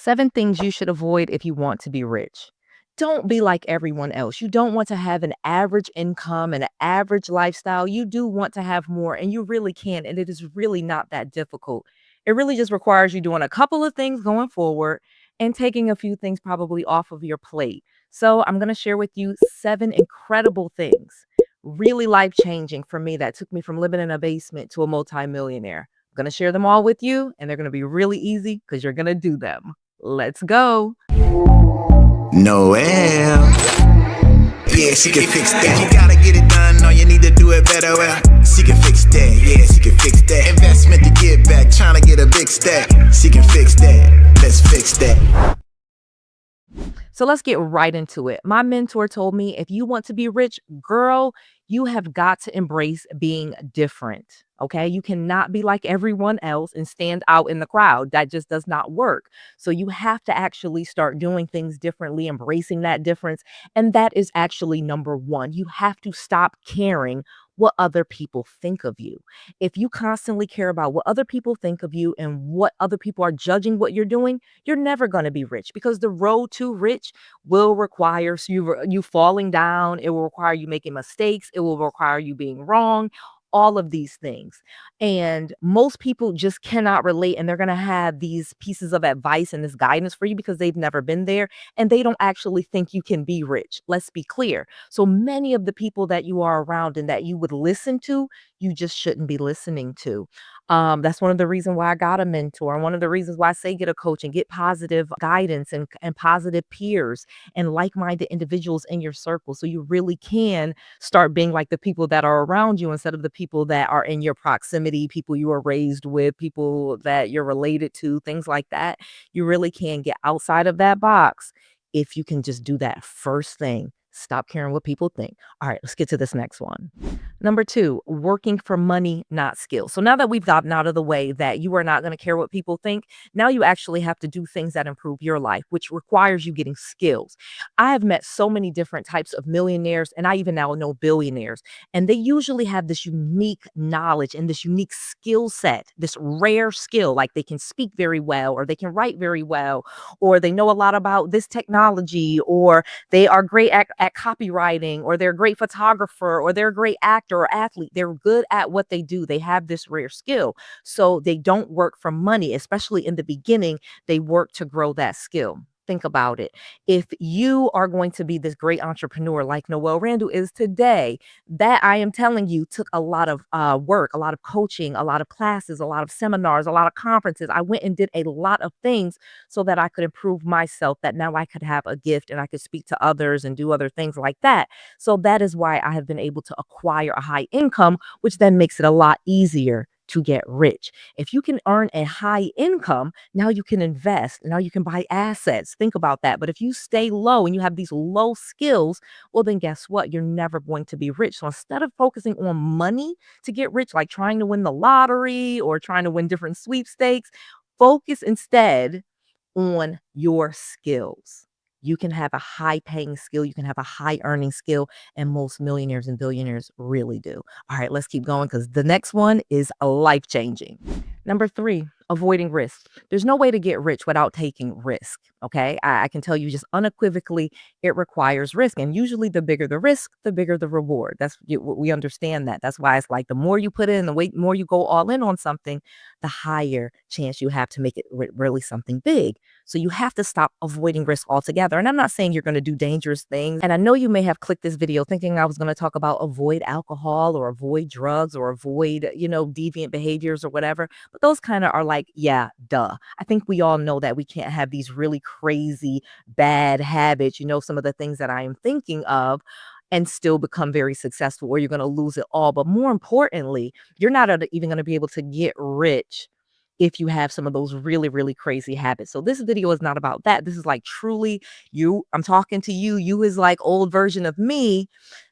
7 things you should avoid if you want to be rich. Don't be like everyone else. You don't want to have an average income and an average lifestyle. You do want to have more, and you really can. And it is really not that difficult. It really just requires you doing a couple of things going forward and taking a few things probably off of your plate. So, I'm going to share with you 7 incredible things, really life changing for me, that took me from living in a basement to a multimillionaire. I'm going to share them all with you, and they're going to be really easy because you're going to do them. Let's go. Noelle. Yeah, she can fix that. You gotta get it done, or you need to do it better. Well, she can fix that. Yeah, she can fix that. Investment to get back, trying to get a big stack. She can fix that. Let's fix that. So let's get right into it. My mentor told me, if you want to be rich, girl, you have got to embrace being different. Okay. You cannot be like everyone else and stand out in the crowd. That just does not work. So you have to actually start doing things differently, embracing that difference. And that is actually number one. You have to stop caring what other people think of you. If you constantly care about what other people think of you and what other people are judging what you're doing, you're never going to be rich, because the road to rich will require you falling down. It will require you making mistakes. It will require you being wrong. All of these things. And most people just cannot relate. And they're going to have these pieces of advice and this guidance for you because they've never been there. And they don't actually think you can be rich. Let's be clear. So many of the people that you are around and that you would listen to, you just shouldn't be listening to. That's one of the reasons why I got a mentor. And one of the reasons why I say get a coach and get positive guidance and positive peers and like-minded individuals in your circle. So you really can start being like the people that are around you instead of the people that are in your proximity, people you were raised with, people that you're related to, things like that. You really can get outside of that box if you can just do that first thing. Stop caring what people think. All right, let's get to this next one. Number 2, working for money, not skill. So now that we've gotten out of the way that you are not going to care what people think, now you actually have to do things that improve your life, which requires you getting skills. I have met so many different types of millionaires, and I even now know billionaires, and they usually have this unique knowledge and this unique skill set, this rare skill, like they can speak very well, or they can write very well, or they know a lot about this technology, or they are great at copywriting, or they're a great photographer, or they're a great actor or athlete. They're good at what they do. They have this rare skill. So they don't work for money, especially in the beginning. They work to grow that skill. Think about it. If you are going to be this great entrepreneur like Noelle Randall is today, that, I am telling you, took a lot of work, a lot of coaching, a lot of classes, a lot of seminars, a lot of conferences. I went and did a lot of things so that I could improve myself, that now I could have a gift and I could speak to others and do other things like that. So that is why I have been able to acquire a high income, which then makes it a lot easier to get rich. If you can earn a high income, now you can invest. Now you can buy assets. Think about that. But if you stay low and you have these low skills, well, then guess what? You're never going to be rich. So instead of focusing on money to get rich, like trying to win the lottery or trying to win different sweepstakes, focus instead on your skills. You can have a high paying skill, you can have a high earning skill, and most millionaires and billionaires really do. All right, let's keep going because the next one is life changing. Number 3, avoiding risk. There's no way to get rich without taking risk. Okay. I can tell you just unequivocally, it requires risk. And usually, the bigger the risk, the bigger the reward. We understand that. That's why it's like the more you put in, more you go all in on something, the higher chance you have to make it really something big. So you have to stop avoiding risk altogether. And I'm not saying you're going to do dangerous things. And I know you may have clicked this video thinking I was going to talk about avoid alcohol or avoid drugs or avoid, deviant behaviors or whatever. But those kind of are like, yeah, duh. I think we all know that we can't have these really crazy bad habits, some of the things that I am thinking of, and still become very successful, or you're going to lose it all. But more importantly, you're not even going to be able to get rich if you have some of those really, really crazy habits. So this video is not about that. This is like truly you. I'm talking to you. You is like old version of me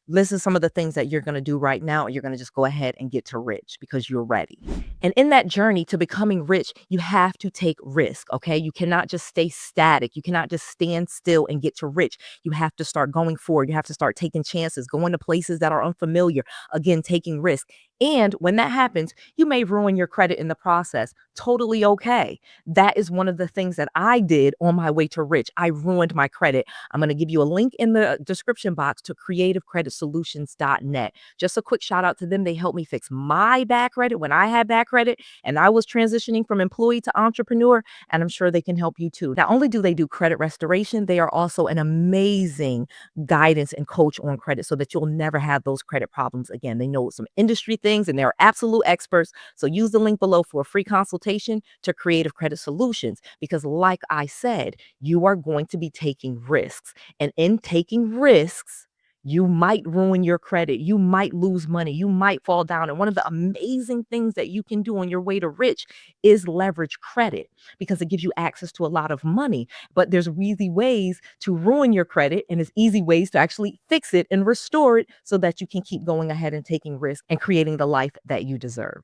Listen some of the things that you're going to do right now, and you're going to just go ahead and get to rich because you're ready. And in that journey to becoming rich, you have to take risk, okay? You cannot just stay static. You cannot just stand still and get to rich. You have to start going forward. You have to start taking chances, going to places that are unfamiliar, again, taking risk. And when that happens, you may ruin your credit in the process. Totally okay. That is one of the things that I did on my way to rich. I ruined my credit. I'm going to give you a link in the description box to creativecreditsolutions.net. Just a quick shout out to them. They helped me fix my bad credit when I had bad credit and I was transitioning from employee to entrepreneur. And I'm sure they can help you too. Not only do they do credit restoration, they are also an amazing guidance and coach on credit so that you'll never have those credit problems again. They know some industry things and they're absolute experts. So use the link below for a free consultation to Creative Credit Solutions because like I said, you are going to be taking risks. And in taking risks, you might ruin your credit. You might lose money. You might fall down. And one of the amazing things that you can do on your way to rich is leverage credit because it gives you access to a lot of money. But there's easy ways to ruin your credit and there's easy ways to actually fix it and restore it so that you can keep going ahead and taking risks and creating the life that you deserve.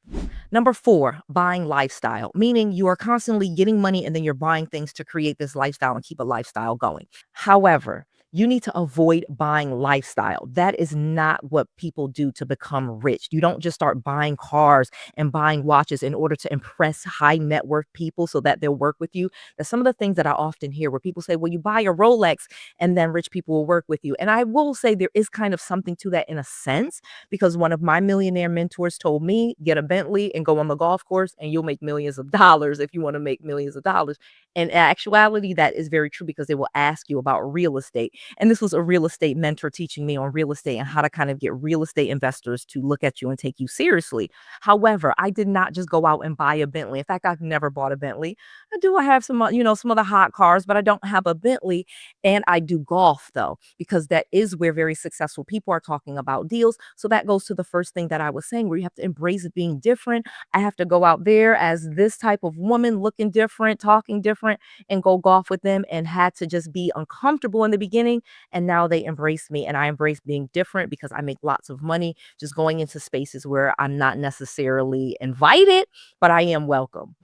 Number 4, buying lifestyle, meaning you are constantly getting money and then you're buying things to create this lifestyle and keep a lifestyle going. However, you need to avoid buying lifestyle. That is not what people do to become rich. You don't just start buying cars and buying watches in order to impress high net worth people so that they'll work with you. That's some of the things that I often hear where people say, well, you buy a Rolex and then rich people will work with you. And I will say there is kind of something to that in a sense, because one of my millionaire mentors told me, get a Bentley and go on the golf course and you'll make millions of dollars if you want to make millions of dollars. And in actuality, that is very true because they will ask you about real estate. And this was a real estate mentor teaching me on real estate and how to kind of get real estate investors to look at you and take you seriously. However, I did not just go out and buy a Bentley. In fact, I've never bought a Bentley. I have some, some of the hot cars, but I don't have a Bentley. And I do golf though, because that is where very successful people are talking about deals. So that goes to the first thing that I was saying, where you have to embrace it being different. I have to go out there as this type of woman looking different, talking different, and go golf with them and had to just be uncomfortable in the beginning. And now they embrace me and I embrace being different because I make lots of money just going into spaces where I'm not necessarily invited, but I am welcome.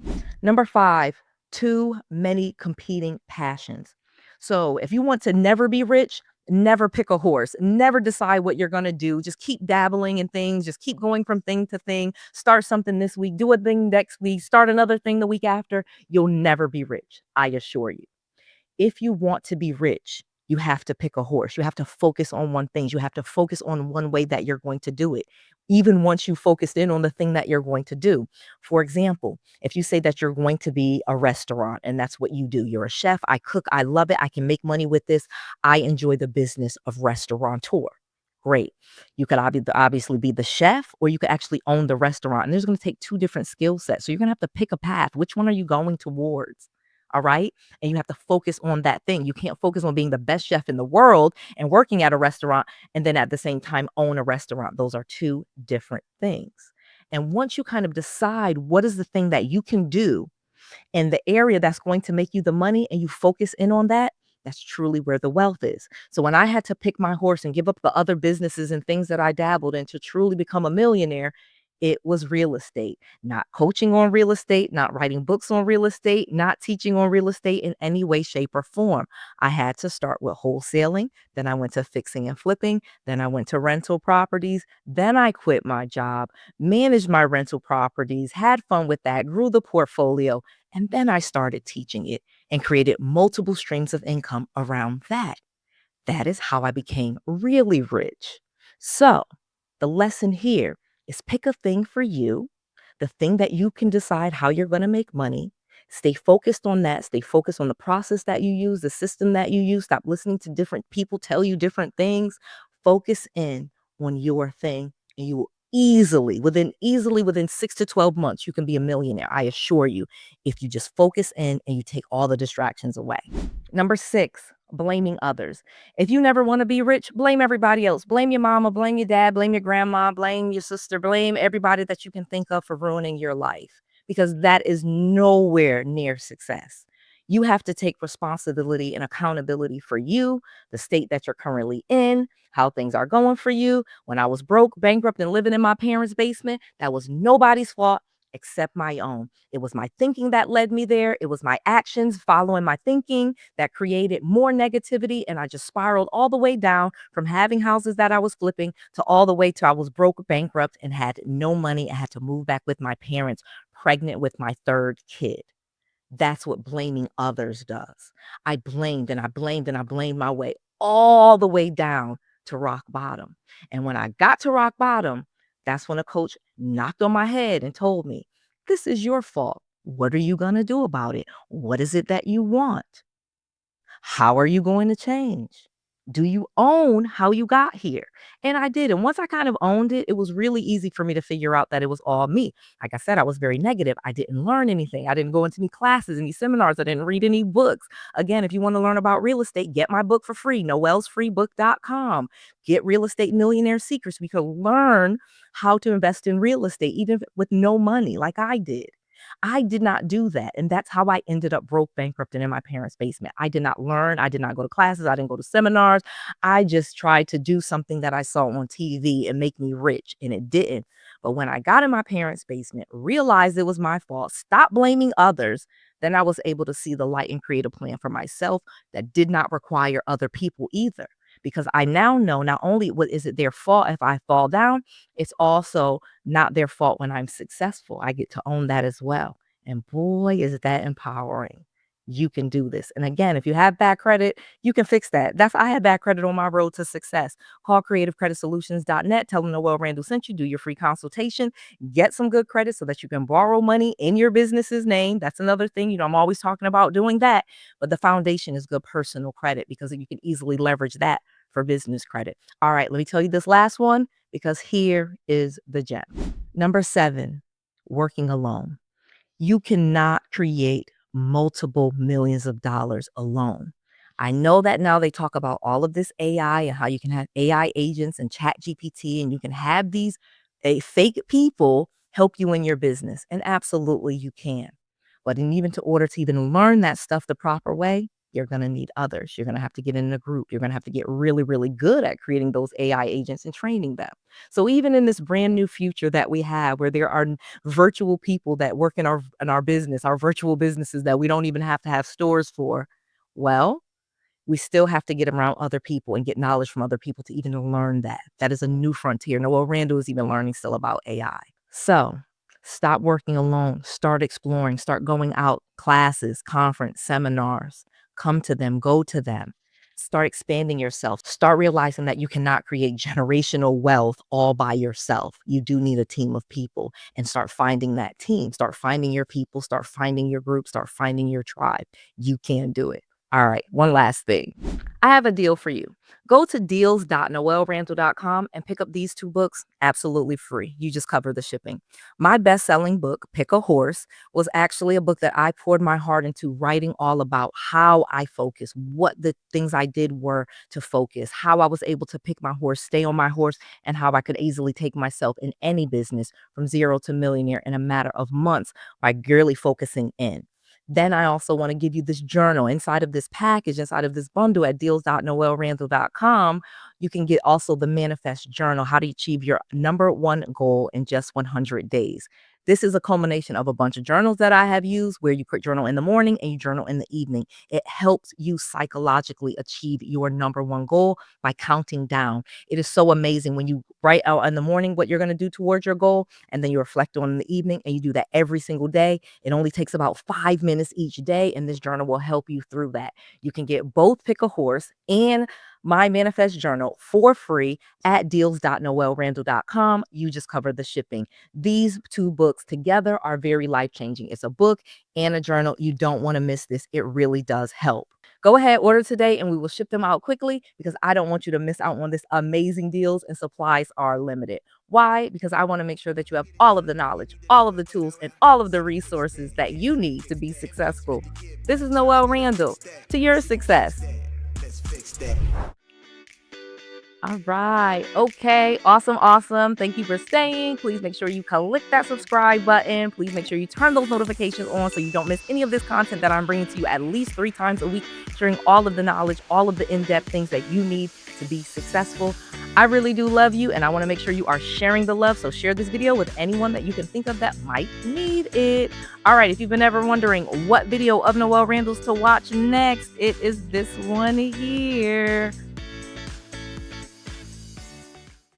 Number 5, too many competing passions. So if you want to never be rich, never pick a horse, never decide what you're going to do. Just keep dabbling in things. Just keep going from thing to thing. Start something this week, do a thing next week, start another thing the week after. You'll never be rich. I assure you. If you want to be rich, you have to pick a horse. You have to focus on one thing. You have to focus on one way that you're going to do it, even once you focused in on the thing that you're going to do. For example, if you say that you're going to be a restaurant and that's what you do, you're a chef, I cook, I love it, I can make money with this, I enjoy the business of restaurateur. Great. You could obviously be the chef or you could actually own the restaurant. And there's going to take 2 different skill sets. So you're going to have to pick a path. Which one are you going towards? All right. And you have to focus on that thing. You can't focus on being the best chef in the world and working at a restaurant and then at the same time own a restaurant. Those are 2 different things. And once you kind of decide what is the thing that you can do in the area that's going to make you the money and you focus in on that, that's truly where the wealth is. So when I had to pick my horse and give up the other businesses and things that I dabbled in to truly become a millionaire, it was real estate, not coaching on real estate, not writing books on real estate, not teaching on real estate in any way, shape, or form. I had to start with wholesaling. Then I went to fixing and flipping. Then I went to rental properties. Then I quit my job, managed my rental properties, had fun with that, grew the portfolio. And then I started teaching it and created multiple streams of income around that. That is how I became really rich. So the lesson here is pick a thing for you, the thing that you can decide how you're going to make money. Stay focused on that. Stay focused on the process that you use, the system that you use. Stop listening to different people tell you different things. Focus in on your thing and you will easily within 6 to 12 months, you can be a millionaire. I assure you, if you just focus in and you take all the distractions away. Number 6, blaming others. If you never want to be rich, blame everybody else. Blame your mama, blame your dad, blame your grandma, blame your sister, blame everybody that you can think of for ruining your life because that is nowhere near success. You have to take responsibility and accountability for you, the state that you're currently in, how things are going for you. When I was broke, bankrupt, and living in my parents' basement, that was nobody's fault except my own. It was my thinking that led me there. It was my actions following my thinking that created more negativity. And I just spiraled all the way down from having houses that I was flipping to all the way to I was broke, bankrupt, and had no money. I had to move back with my parents, pregnant with my third kid. That's what blaming others does. I blamed and I blamed and I blamed my way all the way down to rock bottom. And when I got to rock bottom, that's when a coach knocked on my head and told me, this is your fault. What are you going to do about it? What is it that you want? How are you going to change? Do you own how you got here? And I did. And once I kind of owned it, it was really easy for me to figure out that it was all me. Like I said, I was very negative. I didn't learn anything. I didn't go into any classes, any seminars. I didn't read any books. Again, if you want to learn about real estate, get my book for free, noellsfreebook.com. Get Real Estate Millionaire Secrets. We can learn how to invest in real estate, even with no money, like I did. I did not do that. And that's how I ended up broke, bankrupt, and in my parents' basement. I did not learn. I did not go to classes. I didn't go to seminars. I just tried to do something that I saw on TV and make me rich, and it didn't. But when I got in my parents' basement, realized it was my fault, stopped blaming others, then I was able to see the light and create a plan for myself that did not require other people either. Because I now know not only what is it their fault if I fall down, it's also not their fault when I'm successful. I get to own that as well. And boy, is that empowering. You can do this. And again, if you have bad credit, you can fix that. I had bad credit on my road to success. Call creativecreditsolutions.net. Tell them Noelle Randall sent you. Do your free consultation. Get some good credit so that you can borrow money in your business's name. That's another thing. I'm always talking about doing that. But the foundation is good personal credit because you can easily leverage that for business credit. All right, let me tell you this last one because here is the gem. Number 7, working alone. You cannot create multiple millions of dollars alone. I know that now they talk about all of this AI and how you can have AI agents and chat GPT, and you can have these fake people help you in your business. And absolutely you can. But even to order to even learn that stuff the proper way, you're going to need others. You're going to have to get in a group. You're going to have to get really, really good at creating those AI agents and training them. So even in this brand new future that we have, where there are virtual people that work in our business, our virtual businesses that we don't even have to have stores for, well, we still have to get around other people and get knowledge from other people to even learn that. That is a new frontier. Noelle Randall is even learning still about AI. So stop working alone. Start exploring. Start going out, classes, conference, seminars. Come to them, go to them, start expanding yourself, start realizing that you cannot create generational wealth all by yourself. You do need a team of people, and start finding that team, start finding your people, start finding your group, start finding your tribe. You can do it. All right, one last thing. I have a deal for you. Go to deals.noellerandall.com and pick up these 2 books absolutely free. You just cover the shipping. My best-selling book, Pick a Horse, was actually a book that I poured my heart into writing all about how I focus, what the things I did were to focus, how I was able to pick my horse, stay on my horse, and how I could easily take myself in any business from zero to millionaire in a matter of months by really focusing in. Then I also want to give you this journal inside of this package, inside of this bundle at deals.noellerandall.com. You can get also the manifest journal, how to achieve your number 1 goal in just 100 days. This is a culmination of a bunch of journals that I have used where you put journal in the morning and you journal in the evening. It helps you psychologically achieve your number 1 goal by counting down. It is so amazing when you write out in the morning what you're going to do towards your goal, and then you reflect on in the evening, and you do that every single day. It only takes about 5 minutes each day, and this journal will help you through that. You can get both Pick a Horse and my manifest journal for free at deals.noellerandall.com. You just cover the shipping. These 2 books together are very life-changing. It's a book and a journal. You don't want to miss this. It really does help. Go ahead, order today, and we will ship them out quickly because I don't want you to miss out on this amazing deals, and supplies are limited. Why? Because I want to make sure that you have all of the knowledge, all of the tools, and all of the resources that you need to be successful. This is Noelle Randall. To your success. Let's fix that. All right. Okay. Awesome. Awesome. Thank you for staying. Please make sure you click that subscribe button. Please make sure you turn those notifications on so you don't miss any of this content that I'm bringing to you at least 3 times a week, sharing all of the knowledge, all of the in-depth things that you need to be successful. I really do love you, and I want to make sure you are sharing the love. So share this video with anyone that you can think of that might need it. All right. If you've been ever wondering what video of Noelle Randall's to watch next, it is this one here.